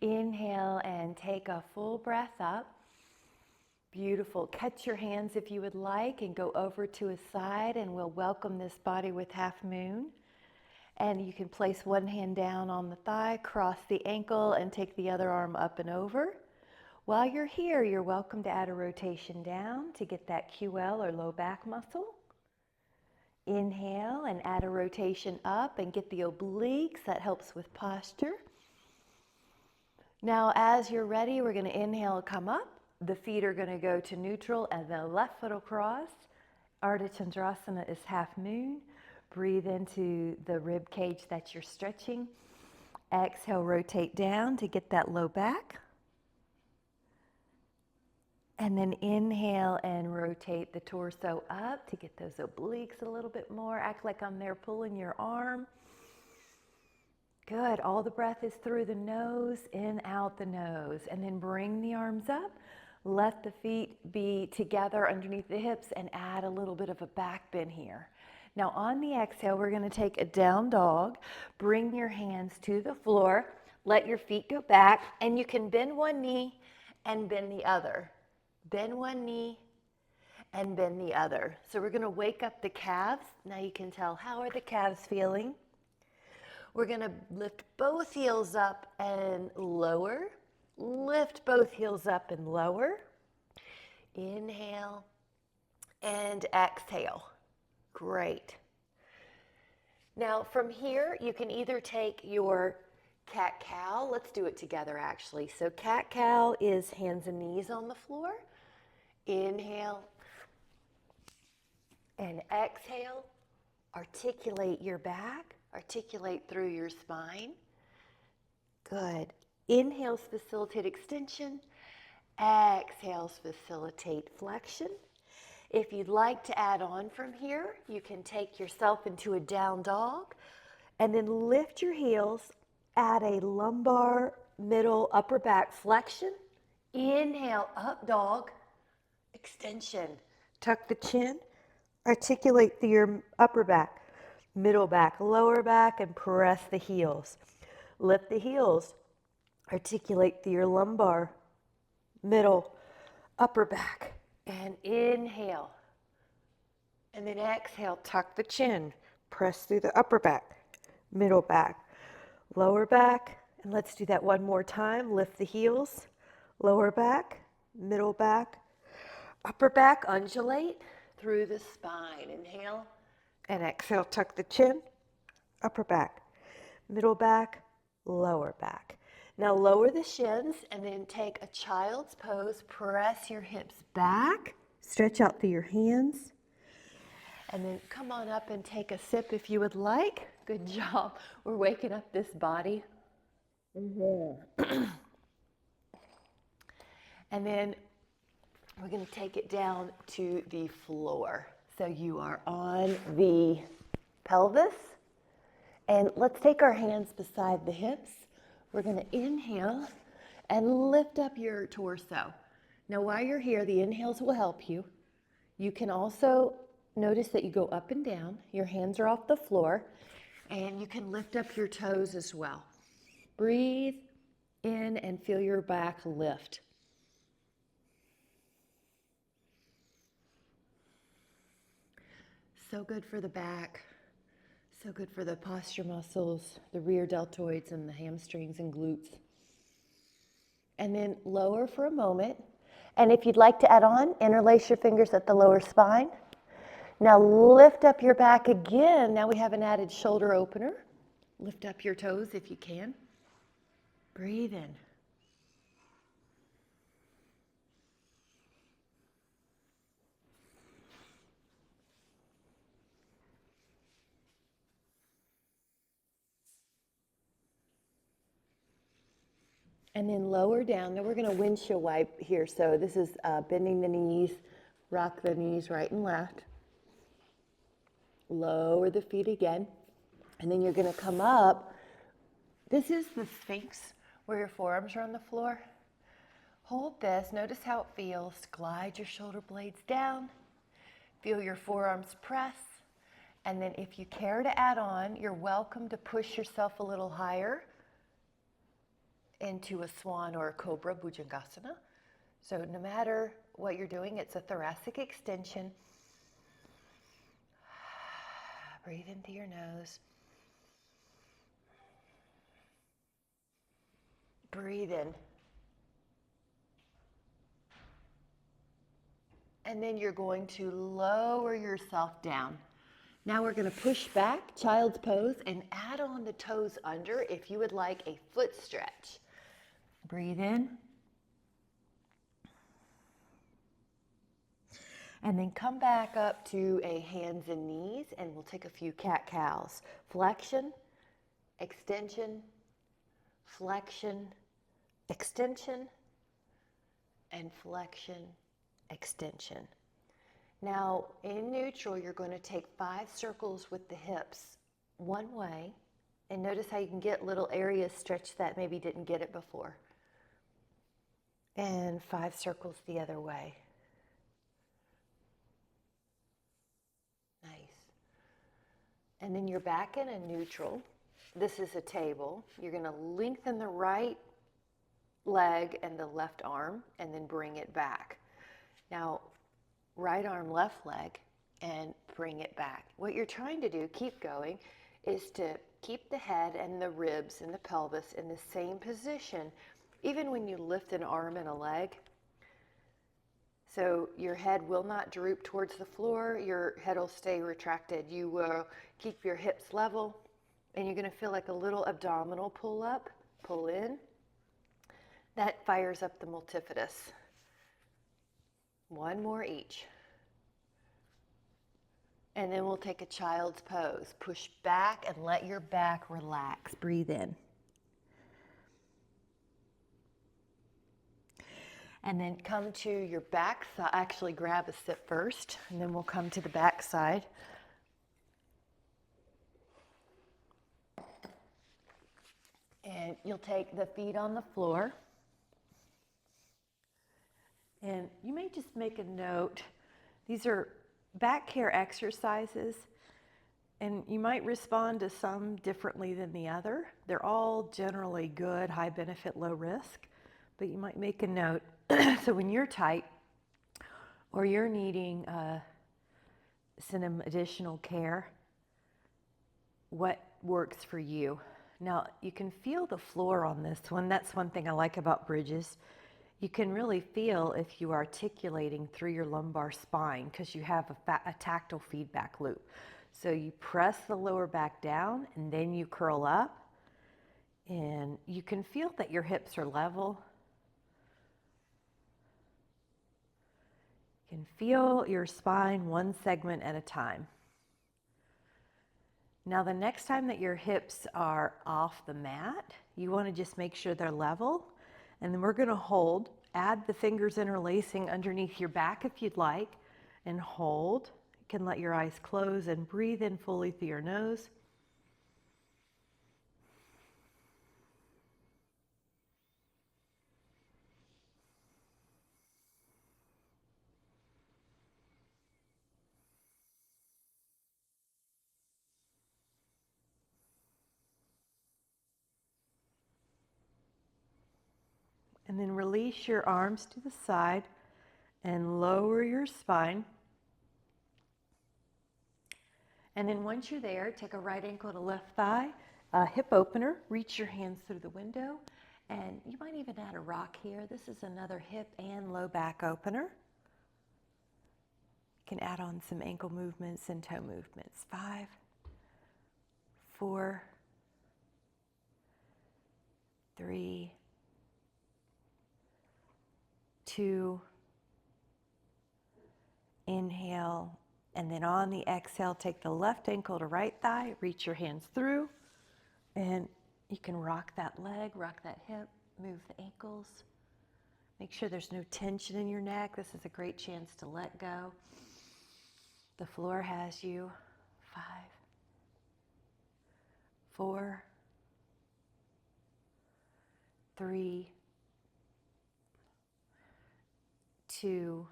Inhale and take a full breath up. Beautiful. Catch your hands if you would like and go over to a side, and we'll welcome this body with half moon. And you can place one hand down on the thigh, cross the ankle, and take the other arm up and over. While you're here, you're welcome to add a rotation down to get that QL or low back muscle. Inhale and add a rotation up and get the obliques. That helps with posture. Now, as you're ready, we're going to inhale, come up. The feet are going to go to neutral and the left foot will cross. Ardha Chandrasana is half moon. Breathe into the rib cage that you're stretching. Exhale, rotate down to get that low back. And then inhale and rotate the torso up to get those obliques a little bit more. Act like I'm there pulling your arm. Good. All the breath is through the nose, in, out the nose. And then bring the arms up. Let the feet be together underneath the hips and add a little bit of a back bend here. Now on the exhale, we're going to take a down dog. Bring your hands to the floor. Let your feet go back, and you can bend one knee and bend the other. Bend one knee and bend the other. So we're going to wake up the calves. Now you can tell, how are the calves feeling? We're going to lift both heels up and lower. Lift both heels up and lower. Inhale and exhale. Great. Now from here, you can either take your cat-cow. Let's do it together actually. So cat-cow is hands and knees on the floor. Inhale and exhale. Articulate your back. Articulate through your spine. Good. Inhales facilitate extension. Exhales facilitate flexion. If you'd like to add on from here, you can take yourself into a down dog and then lift your heels. Add a lumbar, middle, upper back flexion. Inhale, up dog, extension. Tuck the chin. Articulate through your upper back, middle back, lower back, and press the heels. Lift the heels. Articulate through your lumbar, middle, upper back, and inhale. And then exhale, tuck the chin. Press through the upper back, middle back, lower back. And let's do that one more time. Lift the heels, lower back, middle back, upper back. Undulate through the spine. Inhale and exhale, tuck the chin, upper back, middle back, lower back. Now lower the shins and then take a child's pose. Press your hips back, stretch out through your hands, and then come on up and take a sip if you would like. Good job. We're waking up this body. And then we're going to take it down to the floor. So you are on the pelvis. And let's take our hands beside the hips. We're going to inhale and lift up your torso. Now while you're here, the inhales will help you. You can also notice that you go up and down. Your hands are off the floor. And you can lift up your toes as well. Breathe in and feel your back lift. So good for the back, so good for the posture muscles, the rear deltoids and the hamstrings and glutes. And then lower for a moment. And if you'd like to add on, interlace your fingers at the lower spine. Now lift up your back again. Now we have an added shoulder opener. Lift up your toes if you can. Breathe in. And then lower down. Now we're going to windshield wipe here. So this is bending the knees, rock the knees right and left. Lower the feet again. And then you're going to come up. This is the Sphinx where your forearms are on the floor. Hold this. Notice how it feels. Glide your shoulder blades down. Feel your forearms press. And then if you care to add on, you're welcome to push yourself a little higher. into a swan or a cobra, Bhujangasana. So no matter what you're doing, it's a thoracic extension. Breathe in through your nose. Breathe in. And then you're going to lower yourself down. Now we're going to push back, child's pose, and add on the toes under if you would like a foot stretch. Breathe in. And then come back up to a hands and knees, and we'll take a few cat-cows. Flexion, extension, flexion, extension, and flexion, extension. Now, in neutral, you're going to take 5 circles with the hips one way, and notice how you can get little areas stretched that maybe didn't get it before. And 5 circles the other way. Nice. And then you're back in a neutral. This is a table. You're going to lengthen the right leg and the left arm, and then bring it back. Now, right arm, left leg, and bring it back. What you're trying to do, keep going, is to keep the head and the ribs and the pelvis in the same position, even when you lift an arm and a leg. So your head will not droop towards the floor, your head will stay retracted. You will keep your hips level, and you're going to feel like a little abdominal pull up, pull in. That fires up the multifidus. One more each. And then we'll take a child's pose. Push back and let your back relax. Breathe in. And then come to your back side. Actually, grab a sit first, and then we'll come to the back side. And you'll take the feet on the floor. And you may just make a note. These are back care exercises, and you might respond to some differently than the other. They're all generally good, high benefit, low risk, but you might make a note. So when you're tight or you're needing some additional care, what works for you? Now, you can feel the floor on this one. That's one thing I like about bridges. You can really feel if you are articulating through your lumbar spine because you have a tactile feedback loop. So you press the lower back down and then you curl up, and you can feel that your hips are level. You can feel your spine one segment at a time. Now, the next time that your hips are off the mat, you want to just make sure they're level. And then we're going to hold, add the fingers interlacing underneath your back if you'd like, and hold. You can let your eyes close and breathe in fully through your nose. And then release your arms to the side and lower your spine. And then once you're there, take a right ankle to left thigh, a hip opener, reach your hands through the window, and you might even add a rock here. This is another hip and low back opener. You can add on some ankle movements and toe movements. 5, 4, 3, 2, inhale, and then on the exhale, take the left ankle to right thigh, reach your hands through, and you can rock that leg, rock that hip, move the ankles. Make sure there's no tension in your neck. This is a great chance to let go. The floor has you. 5, 4, 3, 2,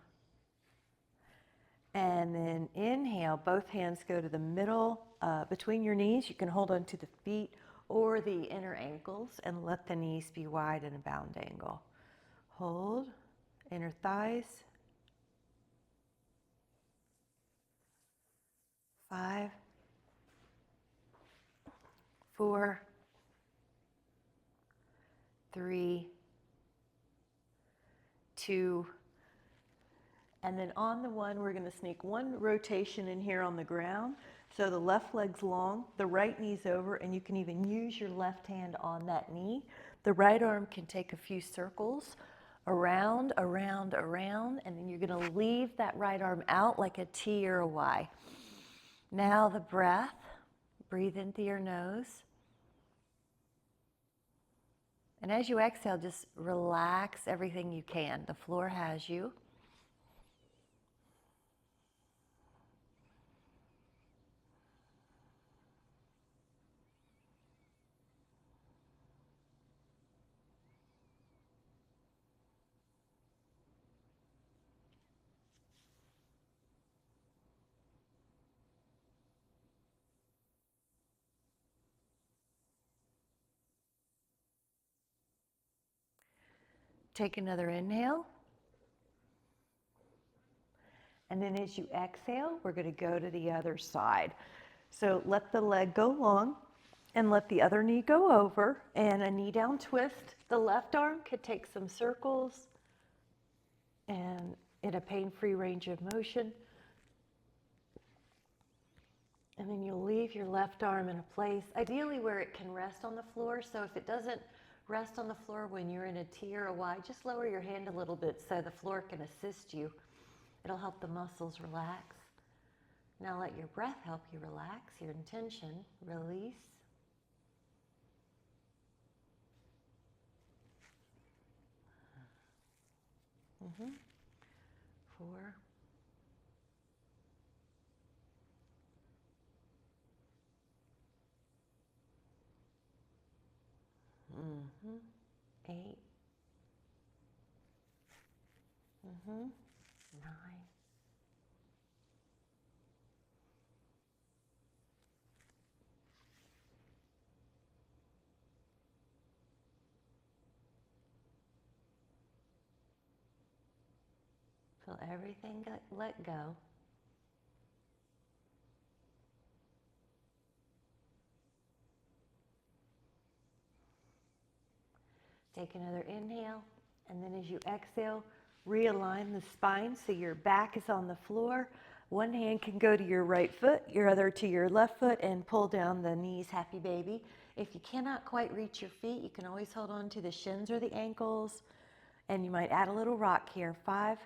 and then inhale, both hands go to the middle, between your knees. You can hold onto the feet or the inner ankles, and let the knees be wide in a bound angle. Hold, inner thighs. 5, 4, 3, 2, and then on the one, we're going to sneak one rotation in here on the ground. So the left leg's long, the right knee's over, and you can even use your left hand on that knee. The right arm can take a few circles around, around, around, and then you're going to leave that right arm out like a T or a Y. Now the breath. Breathe in through your nose. And as you exhale, just relax everything you can. The floor has you. Take another inhale. And then as you exhale, we're going to go to the other side. So let the leg go long and let the other knee go over, and a knee down twist. The left arm could take some circles and in a pain-free range of motion. And then you'll leave your left arm in a place, ideally where it can rest on the floor. So if it doesn't rest on the floor when you're in a T or a Y, just lower your hand a little bit so the floor can assist you. It'll help the muscles relax. Now let your breath help you relax, your intention, release. Mm-hmm. 4. Mm-hmm. 8. Mm-hmm. 9. Feel everything let go. Take another inhale, and then as you exhale, realign the spine so your back is on the floor. One hand can go to your right foot, your other to your left foot, and pull down the knees, happy baby. If you cannot quite reach your feet, you can always hold on to the shins or the ankles, and you might add a little rock here. 5,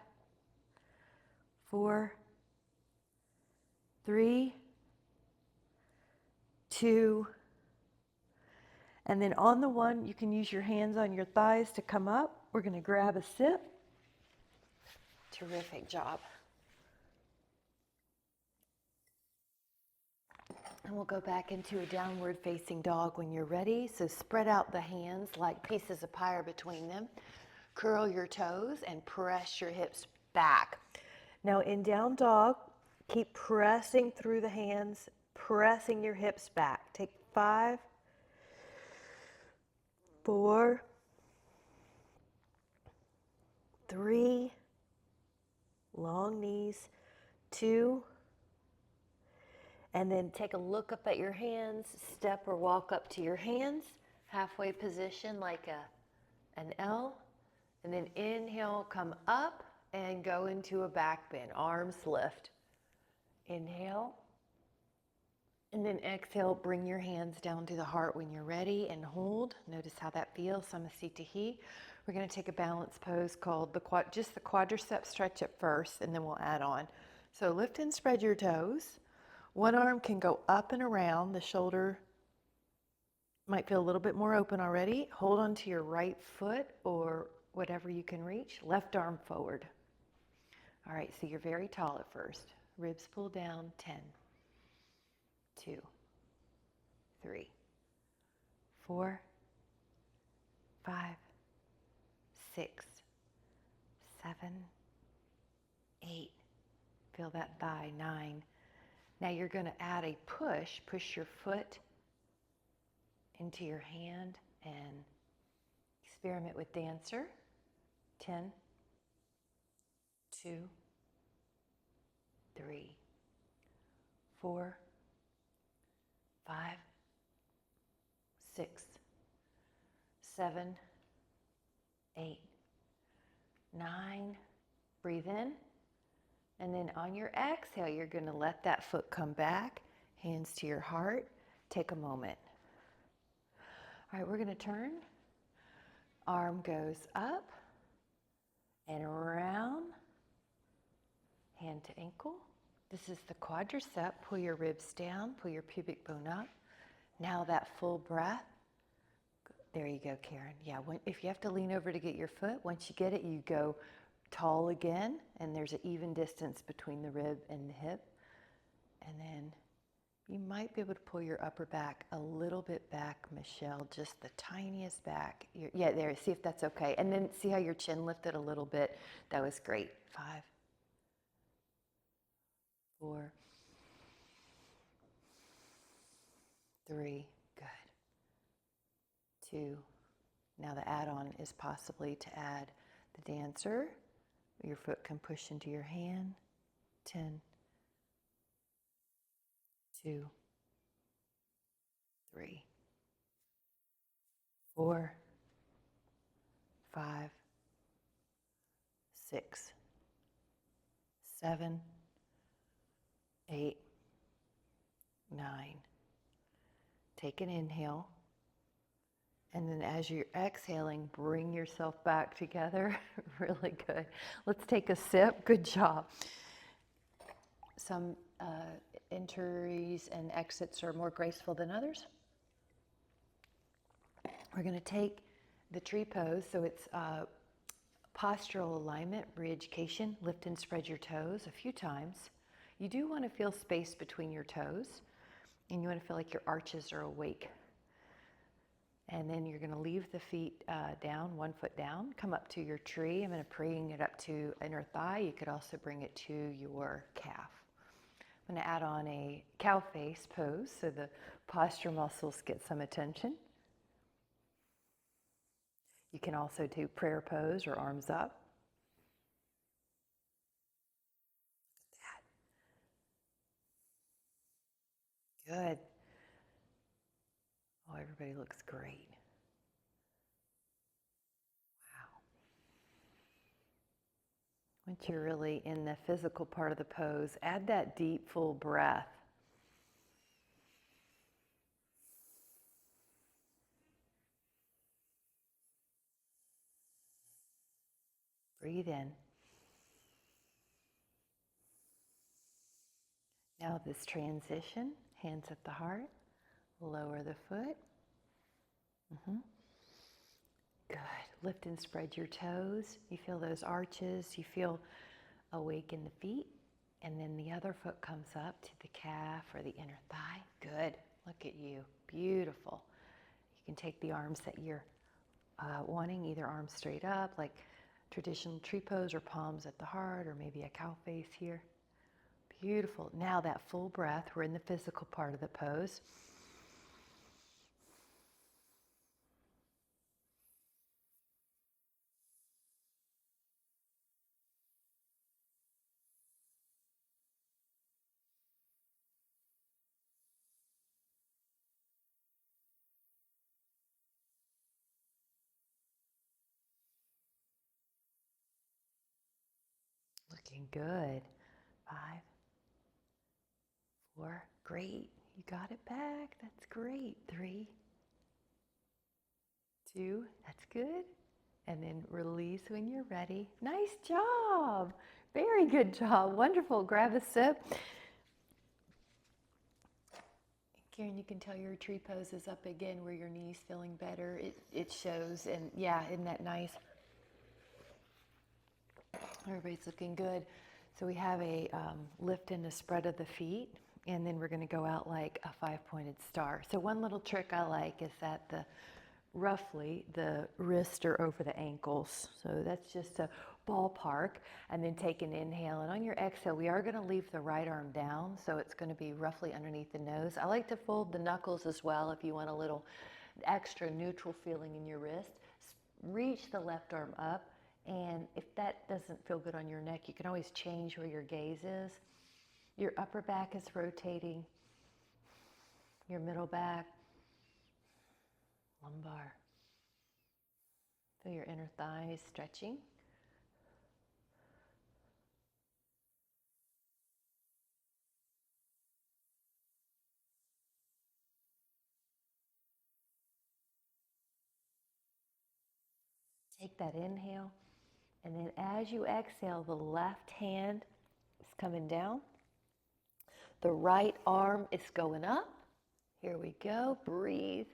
4, 3, 2, and then on the one, you can use your hands on your thighs to come up. We're going to grab a sip. Terrific job. And we'll go back into a downward facing dog when you're ready. So spread out the hands like pieces of pie between them. Curl your toes and press your hips back. Now in down dog, keep pressing through the hands, pressing your hips back. Take 5, 4, 3, long knees, 2, and then take a look up at your hands, step or walk up to your hands, halfway position like an L, and then inhale, come up and go into a back bend, arms lift. Inhale, and then exhale, bring your hands down to the heart when you're ready and hold. Notice how that feels, samasthiti. We're going to take a balance pose called the quadricep stretch at first, and then we'll add on. So lift and spread your toes. One arm can go up and around. The shoulder might feel a little bit more open already. Hold on to your right foot or whatever you can reach. Left arm forward. All right, so you're very tall at first. Ribs pull down. 10, 2, 3, 4, 5, 6, 7, 8. Feel that thigh. 9. Now you're going to add a push. Push your foot into your hand and experiment with dancer. 10, 2, 3, 4, 5, 6, 7, 8, 9. Breathe in. And then on your exhale, you're going to let that foot come back, hands to your heart. Take a moment. All right, we're going to turn. Arm goes up and around, hand to ankle. This is the quadricep. Pull your ribs down, pull your pubic bone up. Now that full breath. There you go, Karen. Yeah, if you have to lean over to get your foot, once you get it, you go tall again, and there's an even distance between the rib and the hip. And then you might be able to pull your upper back a little bit back, Michelle, just the tiniest back. Yeah, there, see if that's okay. And then see how your chin lifted a little bit. That was great. 5, 4, 3, good. 2, now the add-on is possibly to add the dancer. Your foot can push into your hand. 10, 2, 3, 4, 5, 6, 7, 8, 9. Take an inhale. And then as you're exhaling, bring yourself back together. Really good. Let's take a sip. Good job. Some entries and exits are more graceful than others. We're going to take the tree pose. So it's postural alignment, re-education. Lift and spread your toes a few times. You do want to feel space between your toes, and you want to feel like your arches are awake. And then you're going to leave the feet down, 1 foot down, come up to your tree. I'm going to bring it up to inner thigh. You could also bring it to your calf. I'm going to add on a cow face pose so the posture muscles get some attention. You can also do prayer pose or arms up. Look at that. Good. Oh, everybody looks great. Once you're really in the physical part of the pose, add that deep, full breath. Breathe in. Now this transition, hands at the heart, lower the foot. Good. Lift and spread your toes. You feel those arches. You feel awake in the feet. And then the other foot comes up to the calf or the inner thigh. Good. Look at you. Beautiful. You can take the arms that you're wanting, either arms straight up, like traditional tree pose, or palms at the heart, or maybe a cow face here. Beautiful. Now that full breath. We're in the physical part of the pose. Looking good. 5, 4, great. You got it back. That's great. 3, 2, that's good. And then release when you're ready. Nice job. Very good job. Wonderful. Grab a sip. Karen, you can tell your tree pose is up again where your knee's feeling better. It shows. And yeah, isn't that nice? Everybody's looking good. So we have a lift and a spread of the feet, and then we're going to go out like a 5-pointed star. So one little trick I like is that roughly the wrists are over the ankles. So that's just a ballpark. And then take an inhale. And on your exhale, we are going to leave the right arm down. So it's going to be roughly underneath the nose. I like to fold the knuckles as well if you want a little extra neutral feeling in your wrist. Reach the left arm up, and if that doesn't feel good on your neck, you can always change where your gaze is. Your upper back is rotating, your middle back, lumbar. Feel your inner thighs stretching. Take that inhale, and then as you exhale, the left hand is coming down. The right arm is going up. Here we go. Breathe.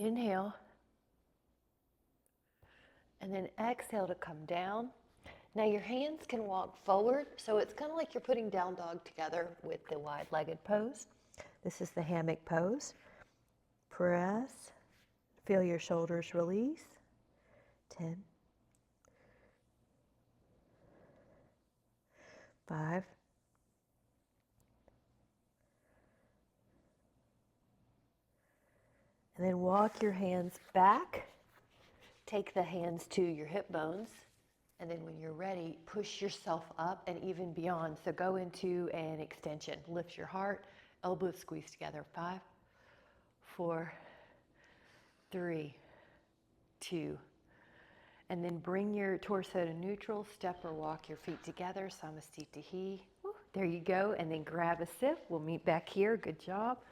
Inhale. And then exhale to come down. Now your hands can walk forward, so it's kind of like you're putting down dog together with the wide-legged pose. This is the hammock pose. Press. Feel your shoulders release. 10. 5. 'And then walk your hands back. Take the hands to your hip bones. And then when you're ready, push yourself up and even beyond. So go into an extension. Lift your heart, elbows squeeze together. 5, 4, 3, 2. And then bring your torso to neutral. Step or walk your feet together. Samasthiti. There you go. And then grab a sip. We'll meet back here. Good job.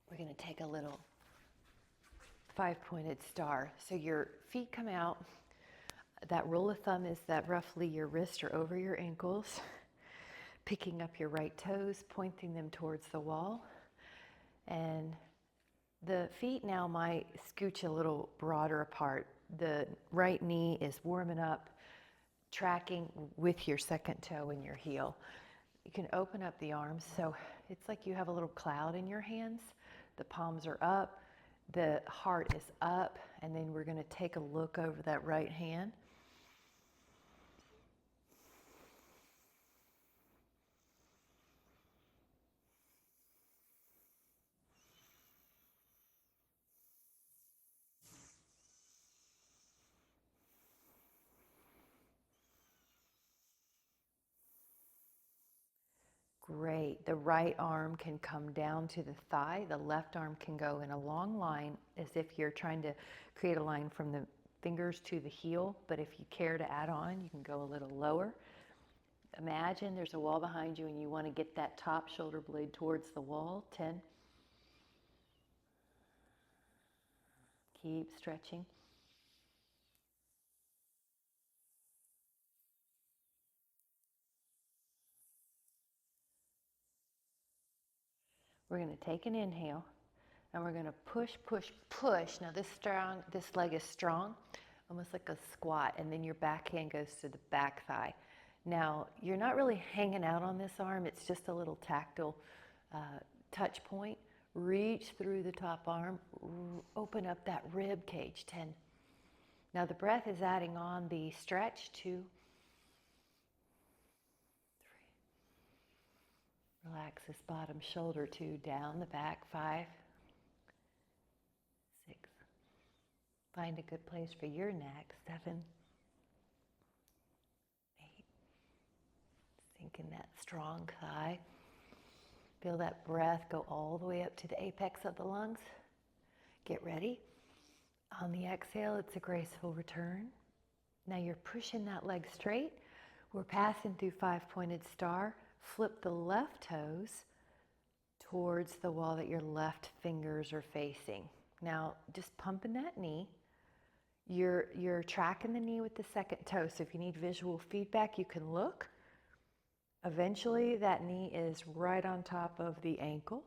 We're going to take a little 5-pointed star. So your feet come out. That rule of thumb is that roughly your wrists are over your ankles. Picking up your right toes, pointing them towards the wall. And the feet now might scooch a little broader apart. The right knee is warming up, tracking with your second toe and your heel. You can open up the arms. So it's like you have a little cloud in your hands. The palms are up, the heart is up, and then we're going to take a look over that right hand. Great. The right arm can come down to the thigh. The left arm can go in a long line as if you're trying to create a line from the fingers to the heel. But if you care to add on, you can go a little lower. Imagine there's a wall behind you and you want to get that top shoulder blade towards the wall. 10. Keep stretching. We're going to take an inhale and we're going to push, push, push. Now this leg is strong, almost like a squat, and then your back hand goes to the back thigh. Now you're not really hanging out on this arm, it's just a little tactile touch point. Reach through the top arm, open up that rib cage. 10. Now the breath is adding on the stretch. 2, 3. Relax this bottom shoulder. 2, down the back. 5, 6. Find a good place for your neck. 7, 8. Sink in that strong thigh. Feel that breath go all the way up to the apex of the lungs. Get ready. On the exhale, it's a graceful return. Now you're pushing that leg straight. We're passing through 5-pointed star. Flip the left toes towards the wall that your left fingers are facing. Now just pumping that knee. You're tracking the knee with the second toe. So if you need visual feedback, you can look. Eventually, that knee is right on top of the ankle.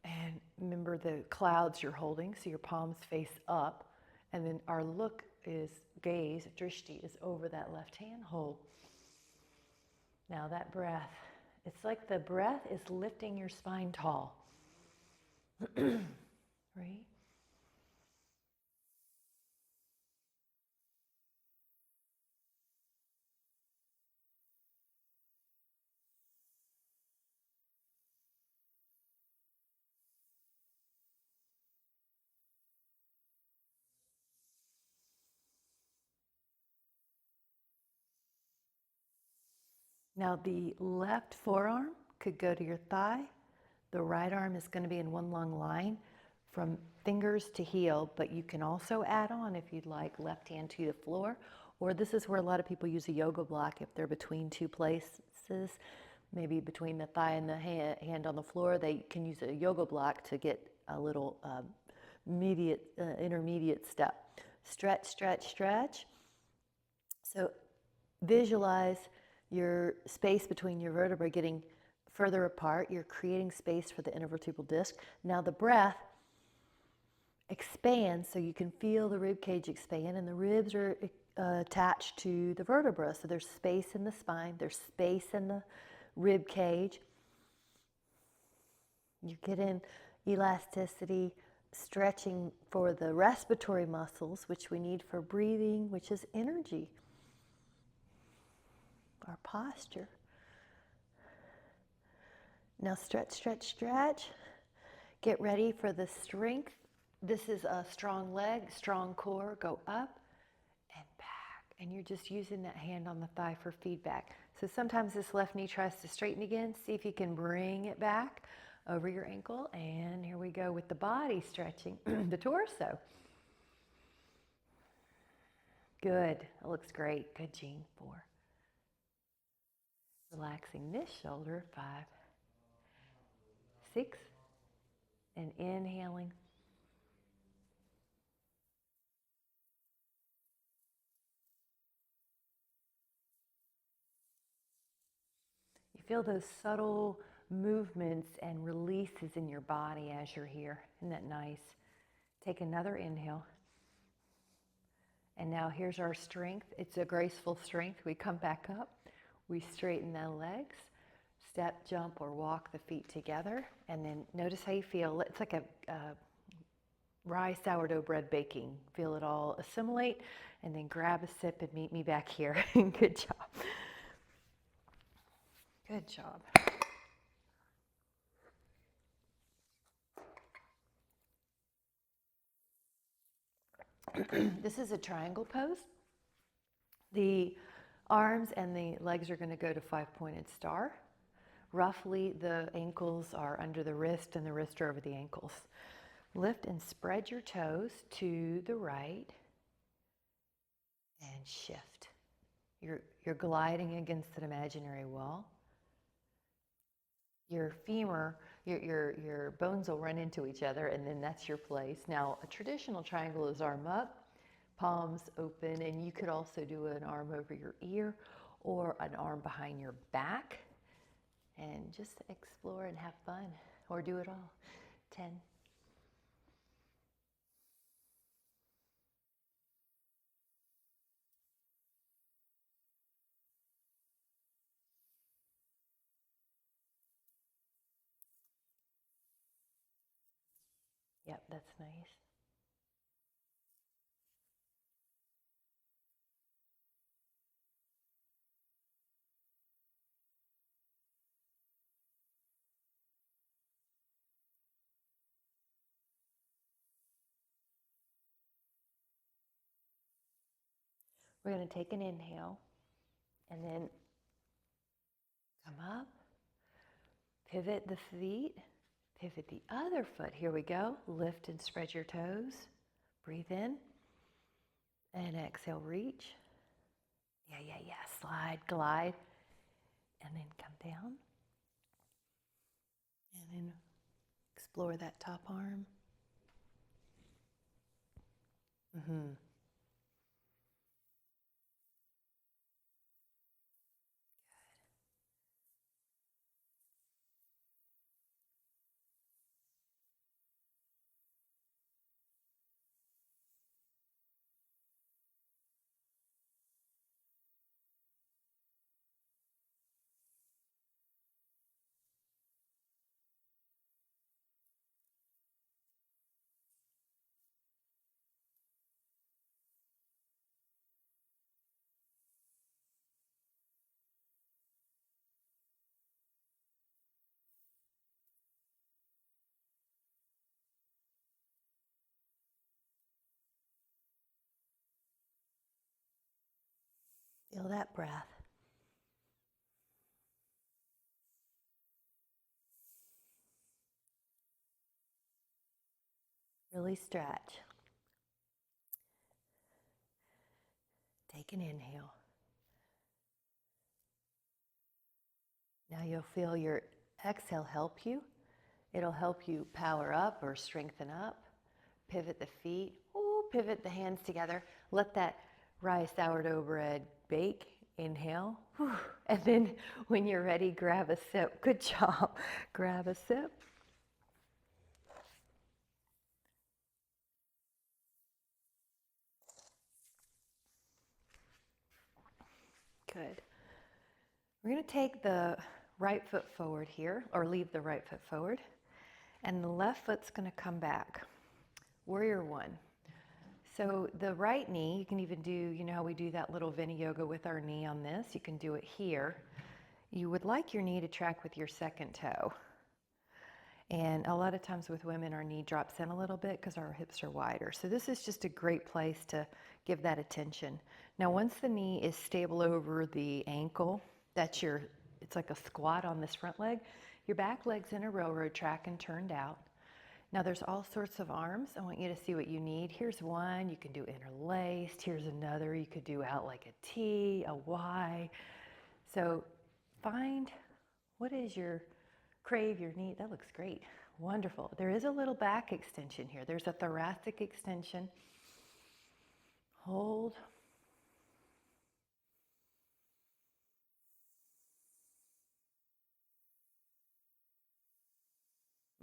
And remember the clouds you're holding, so your palms face up. And then our look is, gaze, drishti, is over that left hand hold. Now that breath, it's like the breath is lifting your spine tall. Right? Now the left forearm could go to your thigh. The right arm is going to be in one long line from fingers to heel, but you can also add on, if you'd like, left hand to the floor. Or this is where a lot of people use a yoga block if they're between two places, maybe between the thigh and the hand on the floor. They can use a yoga block to get a little intermediate step. Stretch, stretch, stretch. So visualize your space between your vertebrae getting further apart. You're creating space for the intervertebral disc. Now the breath expands so you can feel the rib cage expand, and the ribs are attached to the vertebra. So there's space in the spine, there's space in the rib cage. You're getting elasticity, stretching for the respiratory muscles, which we need for breathing, which is energy, our posture. Now stretch, stretch, stretch. Get ready for the strength. This is a strong leg, strong core. Go up and back. And you're just using that hand on the thigh for feedback. So sometimes this left knee tries to straighten again. See if you can bring it back over your ankle. And here we go with the body stretching the torso. Good. It looks great. Good, Jean. 4. Relaxing this shoulder. 5, 6. And inhaling. You feel those subtle movements and releases in your body as you're here. Isn't that nice? Take another inhale. And now here's our strength. It's a graceful strength. We come back up. We straighten the legs. Step, jump, or walk the feet together. And then notice how you feel. It's like a rye sourdough bread baking. Feel it all assimilate. And then grab a sip and meet me back here. Good job. Good job. This is a triangle pose. The arms and the legs are going to go to 5-pointed star. Roughly, the ankles are under the wrist and the wrists are over the ankles. Lift and spread your toes to the right and shift. You're gliding against an imaginary wall. Your femur, your bones will run into each other, and then that's your place. Now, a traditional triangle is arm up, palms open, and you could also do an arm over your ear or an arm behind your back, and just explore and have fun, or do it all. 10. Yep, that's nice. We're going to take an inhale and then come up, pivot the feet, pivot the other foot. Here we go. Lift and spread your toes. Breathe in and exhale, reach. Yeah. Slide, glide, and then come down. And then explore that top arm. Feel that breath. Really stretch. Take an inhale. Now you'll feel your exhale help you. It'll help you power up or strengthen up. Pivot the feet. Ooh, pivot the hands together. Let that rye sourdough bread bake. Inhale. Whew. And then when you're ready, grab a sip. Good job. Grab a sip. Good. We're going to take the right foot forward here, or leave the right foot forward, and the left foot's going to come back. Warrior one. So the right knee, you can even do, you know how we do that little Vini yoga with our knee on this? You can do it here. You would like your knee to track with your second toe. And a lot of times with women, our knee drops in a little bit because our hips are wider. So this is just a great place to give that attention. Now, once the knee is stable over the ankle, it's like a squat on this front leg. Your back leg's in a railroad track and turned out. Now there's all sorts of arms. I want you to see what you need. Here's one, you can do interlaced. Here's another, you could do out like a T, a Y. So find what is your crave, your need. That looks great. Wonderful. There is a little back extension here. There's a thoracic extension. Hold.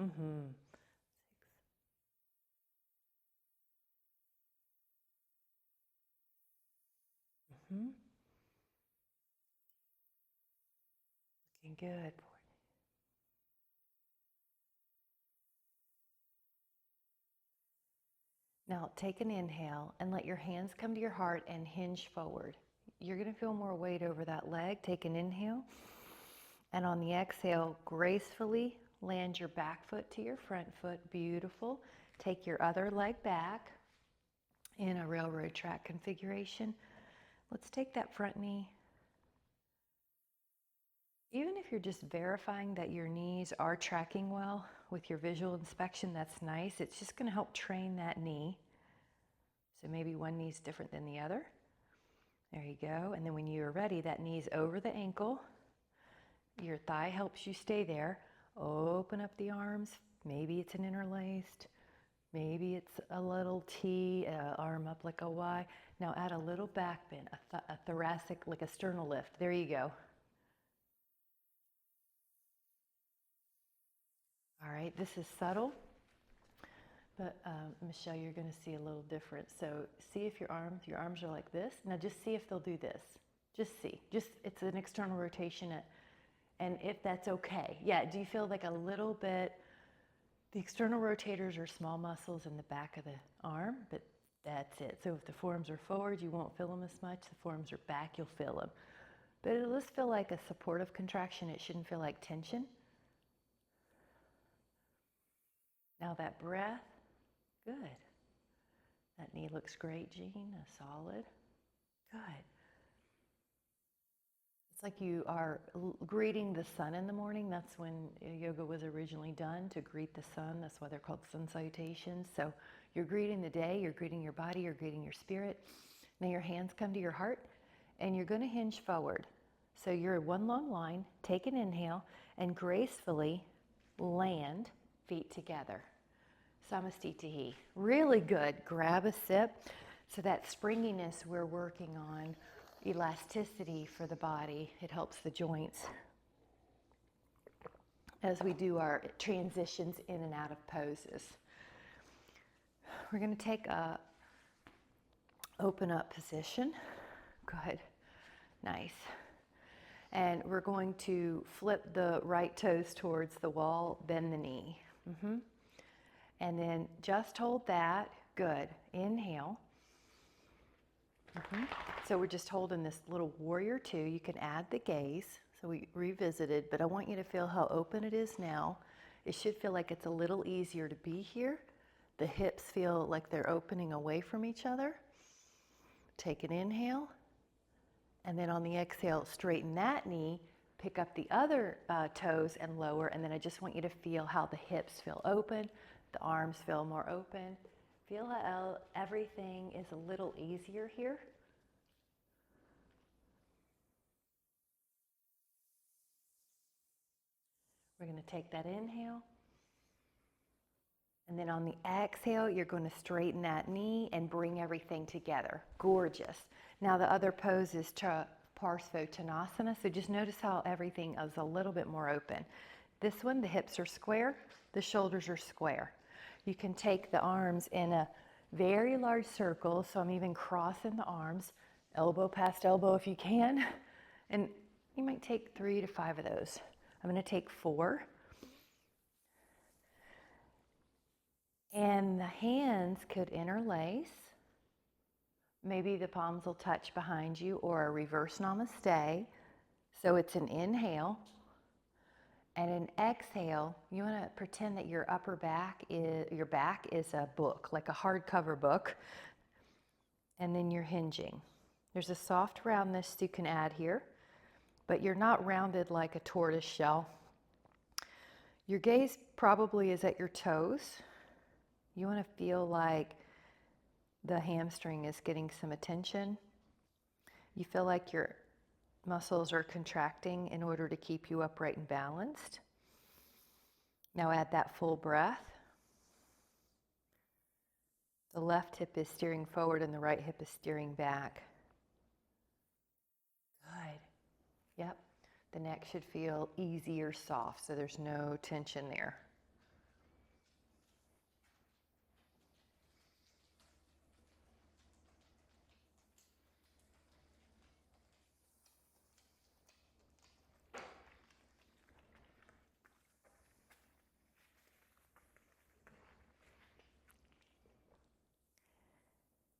Mm-hmm. Mm-hmm. Looking good. Now take an inhale and let your hands come to your heart and hinge forward. You're going to feel more weight over that leg. Take an inhale. And on the exhale, gracefully land your back foot to your front foot. Beautiful. Take your other leg back in a railroad track configuration. Let's take that front knee. Even if you're just verifying that your knees are tracking well with your visual inspection, that's nice. It's just going to help train that knee. So maybe one knee's different than the other. There you go. And then when you're ready, that knee's over the ankle. Your thigh helps you stay there. Open up the arms. Maybe it's an interlaced. Maybe it's a little T, arm up like a Y. Now add a little back bend, a thoracic, like a sternal lift. There you go. All right, this is subtle, but Michelle, you're going to see a little different. So see if your arms are like this. Now just see if they'll do this. Just see. It's an external rotation, and if that's okay. Yeah, do you feel like a little bit? The external rotators are small muscles in the back of the arm, but that's it. So if the forearms are forward, you won't feel them as much. The forearms are back, you'll feel them. But it'll just feel like a supportive contraction. It shouldn't feel like tension. Now that breath, good. That knee looks great, Jean, solid. Good. It's like you are greeting the sun in the morning. That's when yoga was originally done, to greet the sun. That's why they're called sun salutations. So you're greeting the day, you're greeting your body, you're greeting your spirit. Now your hands come to your heart, and you're going to hinge forward. So you're in one long line. Take an inhale and gracefully land feet together. Samastitihi. Really good. Grab a sip. So that springiness we're working on, elasticity for the body. It helps the joints as we do our transitions in and out of poses. We're going to take a open up position. Good. Nice. And we're going to flip the right toes towards the wall, bend the knee. And then just hold that. Good. Inhale. So we're just holding this little warrior two. You can add the gaze. So we revisited, but I want you to feel how open it is now. It should feel like it's a little easier to be here. The hips feel like they're opening away from each other. Take an inhale And then on the exhale, straighten that knee, pick up the other toes and lower. And then I just want you to feel how the hips feel open, the arms feel more open. Feel how everything is a little easier here. We're going to take that inhale. And then on the exhale, you're going to straighten that knee and bring everything together. Gorgeous. Now the other pose is Parsvottanasana. So just notice how everything is a little bit more open. This one, the hips are square, the shoulders are square. You can take the arms in a very large circle. So I'm even crossing the arms, elbow past elbow if you can. And you might take 3 to 5 of those. I'm going to take 4. And the hands could interlace. Maybe the palms will touch behind you, or a reverse namaste. So it's an inhale. And an exhale, you want to pretend that your back is a book, like a hardcover book. And then you're hinging. There's a soft roundness you can add here, but you're not rounded like a tortoise shell. Your gaze probably is at your toes. You want to feel like the hamstring is getting some attention. You feel like your muscles are contracting in order to keep you upright and balanced. Now add that full breath. The left hip is steering forward and the right hip is steering back. Good. Yep. The neck should feel easy or soft, so there's no tension there.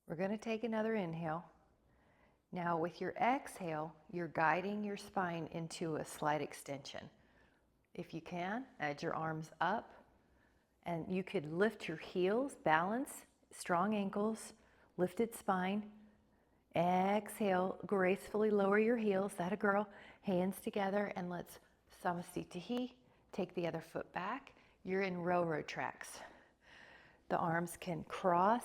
We're going to take another inhale. Now with your exhale, you're guiding your spine into a slight extension. If you can, add your arms up, and you could lift your heels, balance, strong ankles, lifted spine. Exhale, gracefully lower your heels, that a girl. Hands together, and let's Samastitihi. Take the other foot back. You're in railroad tracks. The arms can cross.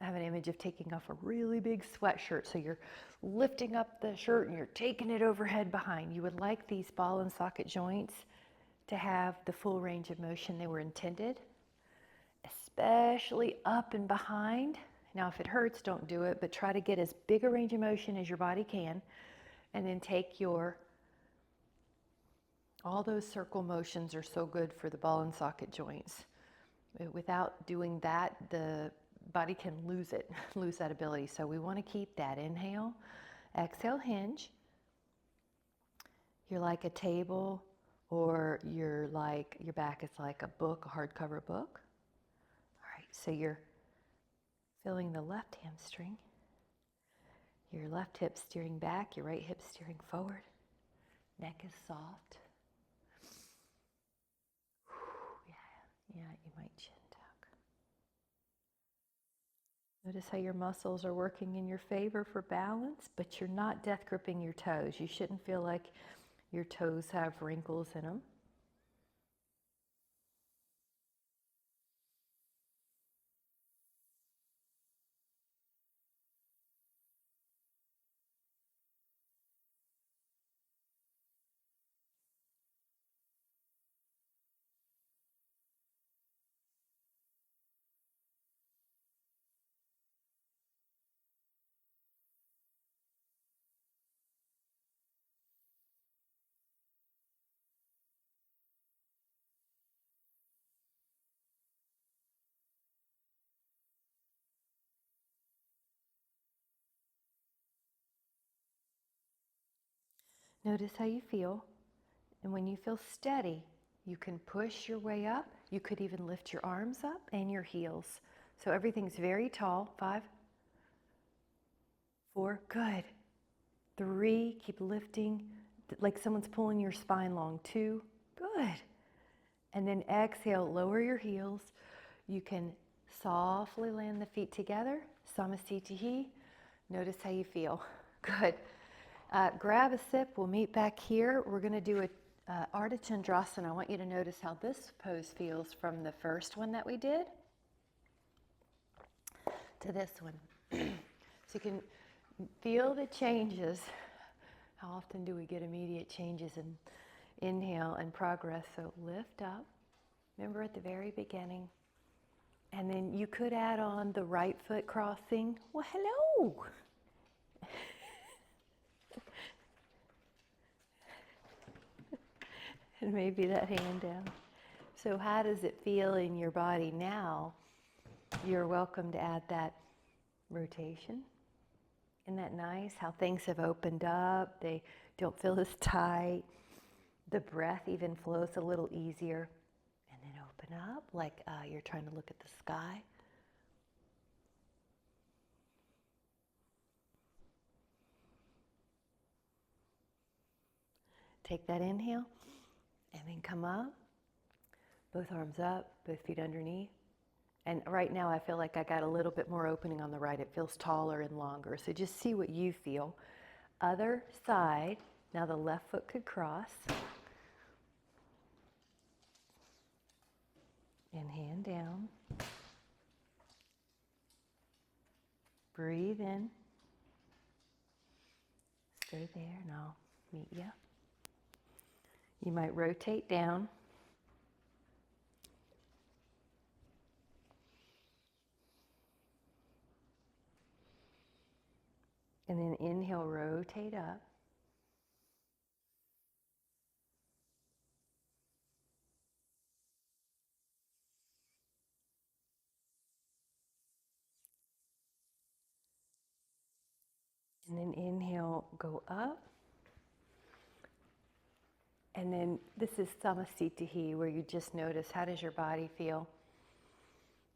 I have an image of taking off a really big sweatshirt. So you're lifting up the shirt and you're taking it overhead behind. You would like these ball and socket joints to have the full range of motion they were intended, especially up and behind. Now, if it hurts, don't do it, but try to get as big a range of motion as your body can. And then take all those circle motions are so good for the ball and socket joints. Without doing that, the body can lose that ability. So we want to keep that. Inhale, exhale, hinge. You're like a table, or your back is like a book, a hardcover book. All right, so you're feeling the left hamstring. Your left hip steering back, your right hip steering forward. Neck is soft. Yeah, you might chin tuck. Notice how your muscles are working in your favor for balance, but you're not death gripping your toes. You shouldn't feel like your toes have wrinkles in them. Notice how you feel. And when you feel steady, you can push your way up. You could even lift your arms up and your heels. So everything's very tall. 5, 4, good. 3, keep lifting, like someone's pulling your spine long. 2, good. And then exhale, lower your heels. You can softly land the feet together. Samastitihi. Notice how you feel. Good. Grab a sip. We'll meet back here. We're going to do a Ardha Chandrasana. I want you to notice how this pose feels from the first one that we did to this one. So you can feel the changes. How often do we get immediate changes in inhale and progress? So lift up. Remember at the very beginning. And then you could add on the right foot crossing. Well, hello. And maybe that hand down. So how does it feel in your body now? You're welcome to add that rotation. Isn't that nice? How things have opened up. They don't feel as tight. The breath even flows a little easier. And then open up like you're trying to look at the sky. Take that inhale. And then come up. Both arms up, both feet underneath. And right now I feel like I got a little bit more opening on the right. It feels taller and longer. So just see what you feel. Other side. Now the left foot could cross. And hand down. Breathe in. Stay there and I'll meet you. You might rotate down. And then inhale, rotate up. And then inhale, go up. And then this is Samasthiti, where you just notice, how does your body feel?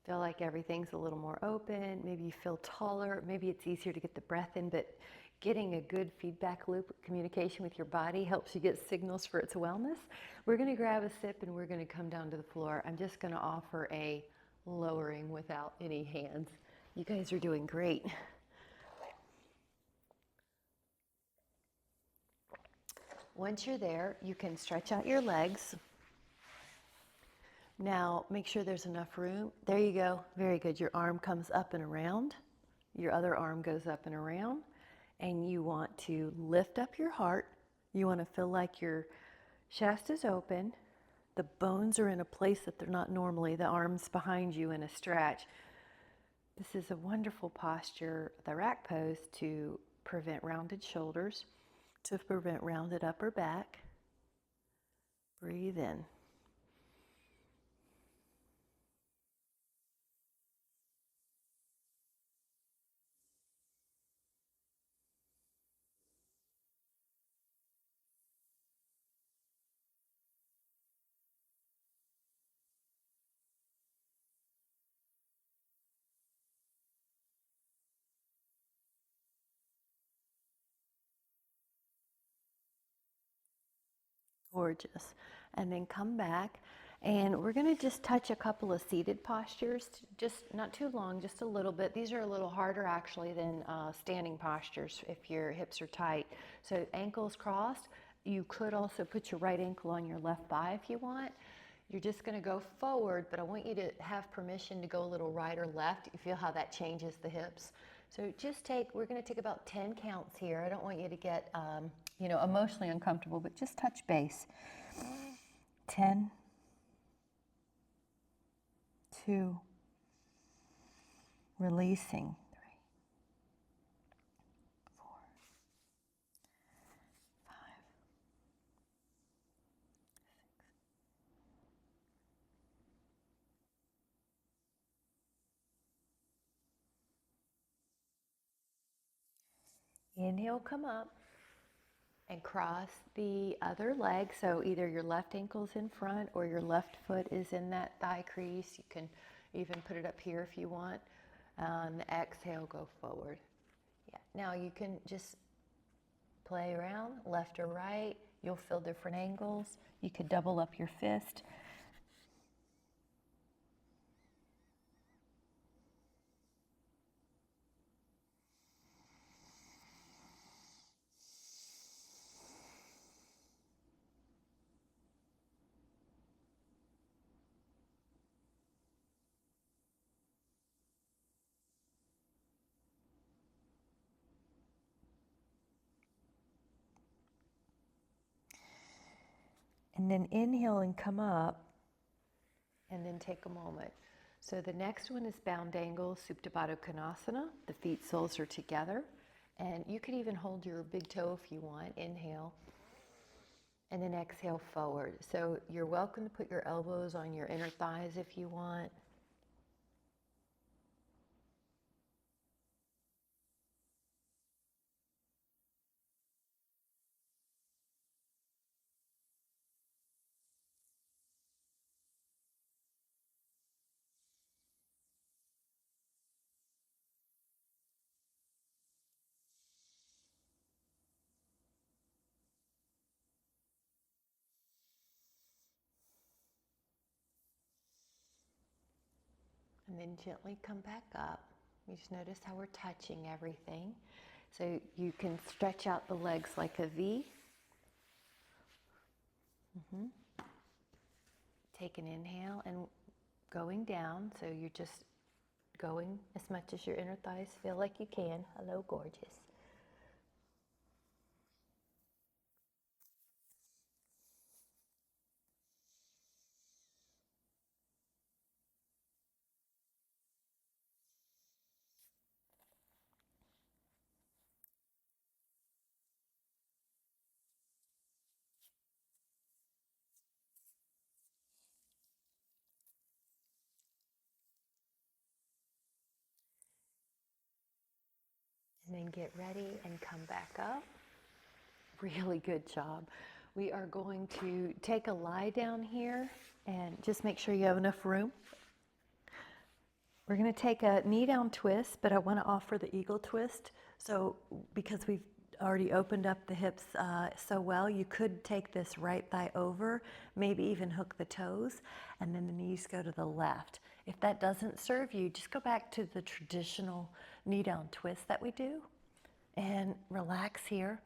Feel like everything's a little more open. Maybe you feel taller. Maybe it's easier to get the breath in, but getting a good feedback loop communication with your body helps you get signals for its wellness. We're going to grab a sip and we're going to come down to the floor. I'm just going to offer a lowering without any hands. You guys are doing great. Once you're there, you can stretch out your legs. Now, make sure there's enough room. There you go. Very good. Your arm comes up and around. Your other arm goes up and around. And you want to lift up your heart. You want to feel like your chest is open. The bones are in a place that they're not normally. The arms behind you in a stretch. This is a wonderful posture, the rack pose, to prevent rounded shoulders, to prevent rounded upper back. Breathe in. Gorgeous. And then come back. And we're going to just touch a couple of seated postures, just not too long, just a little bit. These are a little harder actually than standing postures if your hips are tight. So ankles crossed. You could also put your right ankle on your left thigh if you want. You're just going to go forward, but I want you to have permission to go a little right or left. You feel how that changes the hips. So just we're going to take about 10 counts here. I don't want you to get, emotionally uncomfortable, but just touch base. 10, 2, releasing, 3, 4, 5, 6. Inhale, come up and cross the other leg. So either your left ankle's in front or your left foot is in that thigh crease. You can even put it up here if you want. On the exhale, go forward. Yeah. Now you can just play around, left or right. You'll feel different angles. You could double up your fist. And then inhale and come up, and then take a moment. So the next one is bound angle Supta Baddha Konasana. The feet soles are together. And you could even hold your big toe if you want. Inhale. And then exhale forward. So you're welcome to put your elbows on your inner thighs if you want. And then gently come back up. You just notice how we're touching everything. So you can stretch out the legs like a V. Take an inhale and going down. So you're just going as much as your inner thighs feel like you can. Hello, gorgeous. And then get ready and come back up. Really good job. We are going to take a lie down here and just make sure you have enough room. We're going to take a knee down twist, but I want to offer the eagle twist. So because we've already opened up the hips so well, you could take this right thigh over, maybe even hook the toes, and then the knees go to the left. If that doesn't serve you, just go back to the traditional knee down twist that we do and relax here.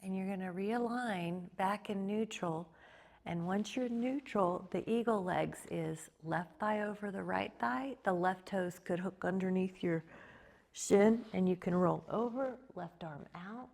And you're going to realign back in neutral. And once you're neutral, the eagle legs is left thigh over the right thigh. The left toes could hook underneath your shin, and you can roll over, left arm out.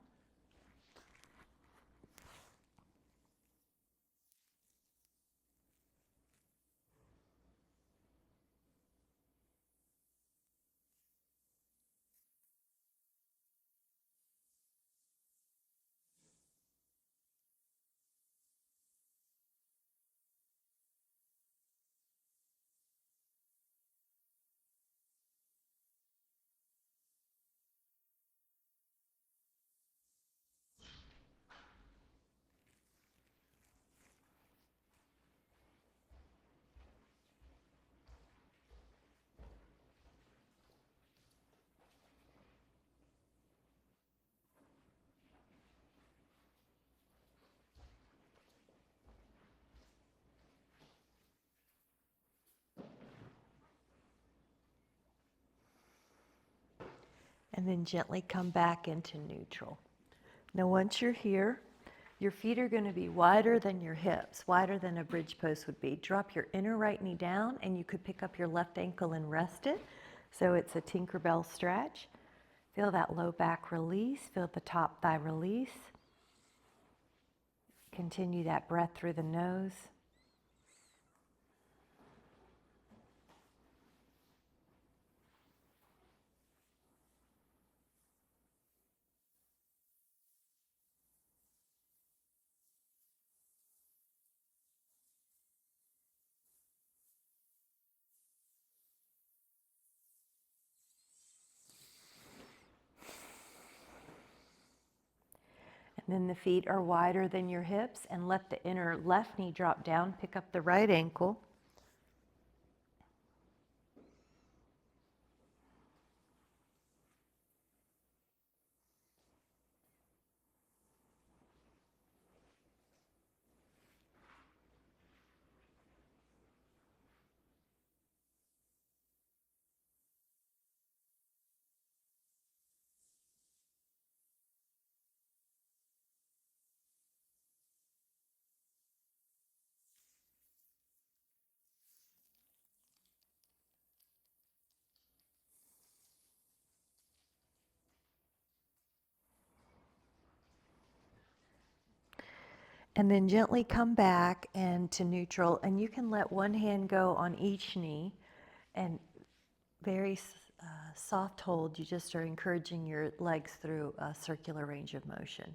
And then gently come back into neutral. Now once you're here, your feet are going to be wider than your hips, wider than a bridge post would be. Drop your inner right knee down, and you could pick up your left ankle and rest it. So it's a Tinkerbell stretch. Feel that low back release. Feel the top thigh release. Continue that breath through the nose. And then the feet are wider than your hips, and let the inner left knee drop down. Pick up the right ankle. And then gently come back and to neutral, and you can let one hand go on each knee, and very soft hold. You just are encouraging your legs through a circular range of motion.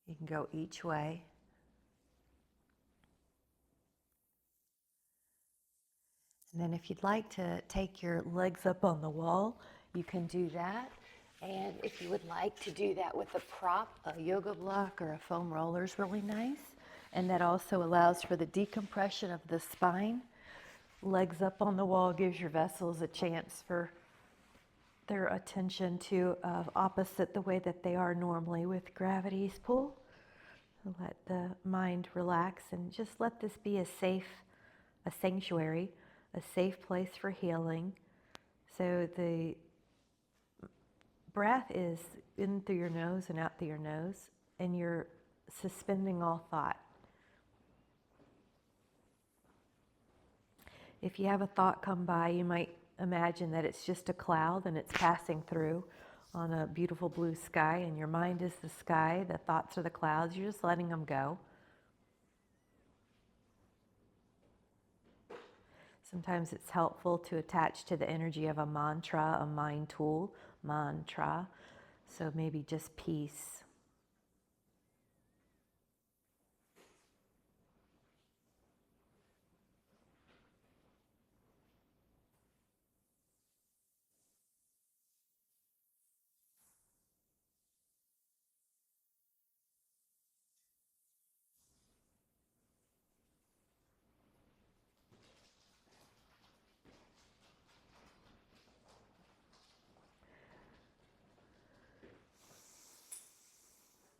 You can go each way. And then if you'd like to take your legs up on the wall, you can do that. And if you would like to do that with a prop, a yoga block or a foam roller is really nice. And that also allows for the decompression of the spine. Legs up on the wall gives your vessels a chance for their attention to opposite the way that they are normally with gravity's pull. Let the mind relax and just let this be a sanctuary, a safe place for healing. So the breath is in through your nose and out through your nose, and you're suspending all thought. If you have a thought come by, you might imagine that it's just a cloud and it's passing through on a beautiful blue sky, and your mind is the sky, the thoughts are the clouds, you're just letting them go. Sometimes it's helpful to attach to the energy of a mantra, a mind tool, mantra. So maybe just peace.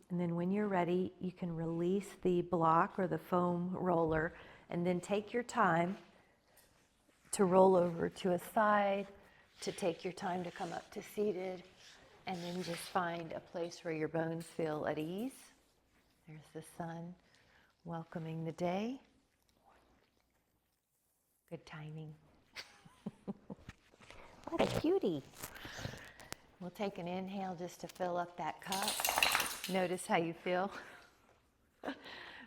And then when you're ready, you can release the block or the foam roller, and then take your time to roll over to a side, to take your time to come up to seated, and then just find a place where your bones feel at ease. There's the sun welcoming the day. Good timing. What a cutie. We'll take an inhale just to fill up that cup. Notice how you feel.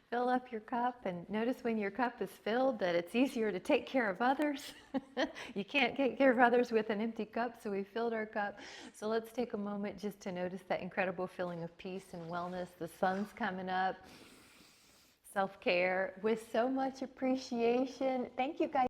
Fill up your cup, and notice when your cup is filled that it's easier to take care of others. You can't take care of others with an empty cup, so we filled our cup. So let's take a moment just to notice that incredible feeling of peace and wellness. The sun's coming up. Self-care with so much appreciation. Thank you guys.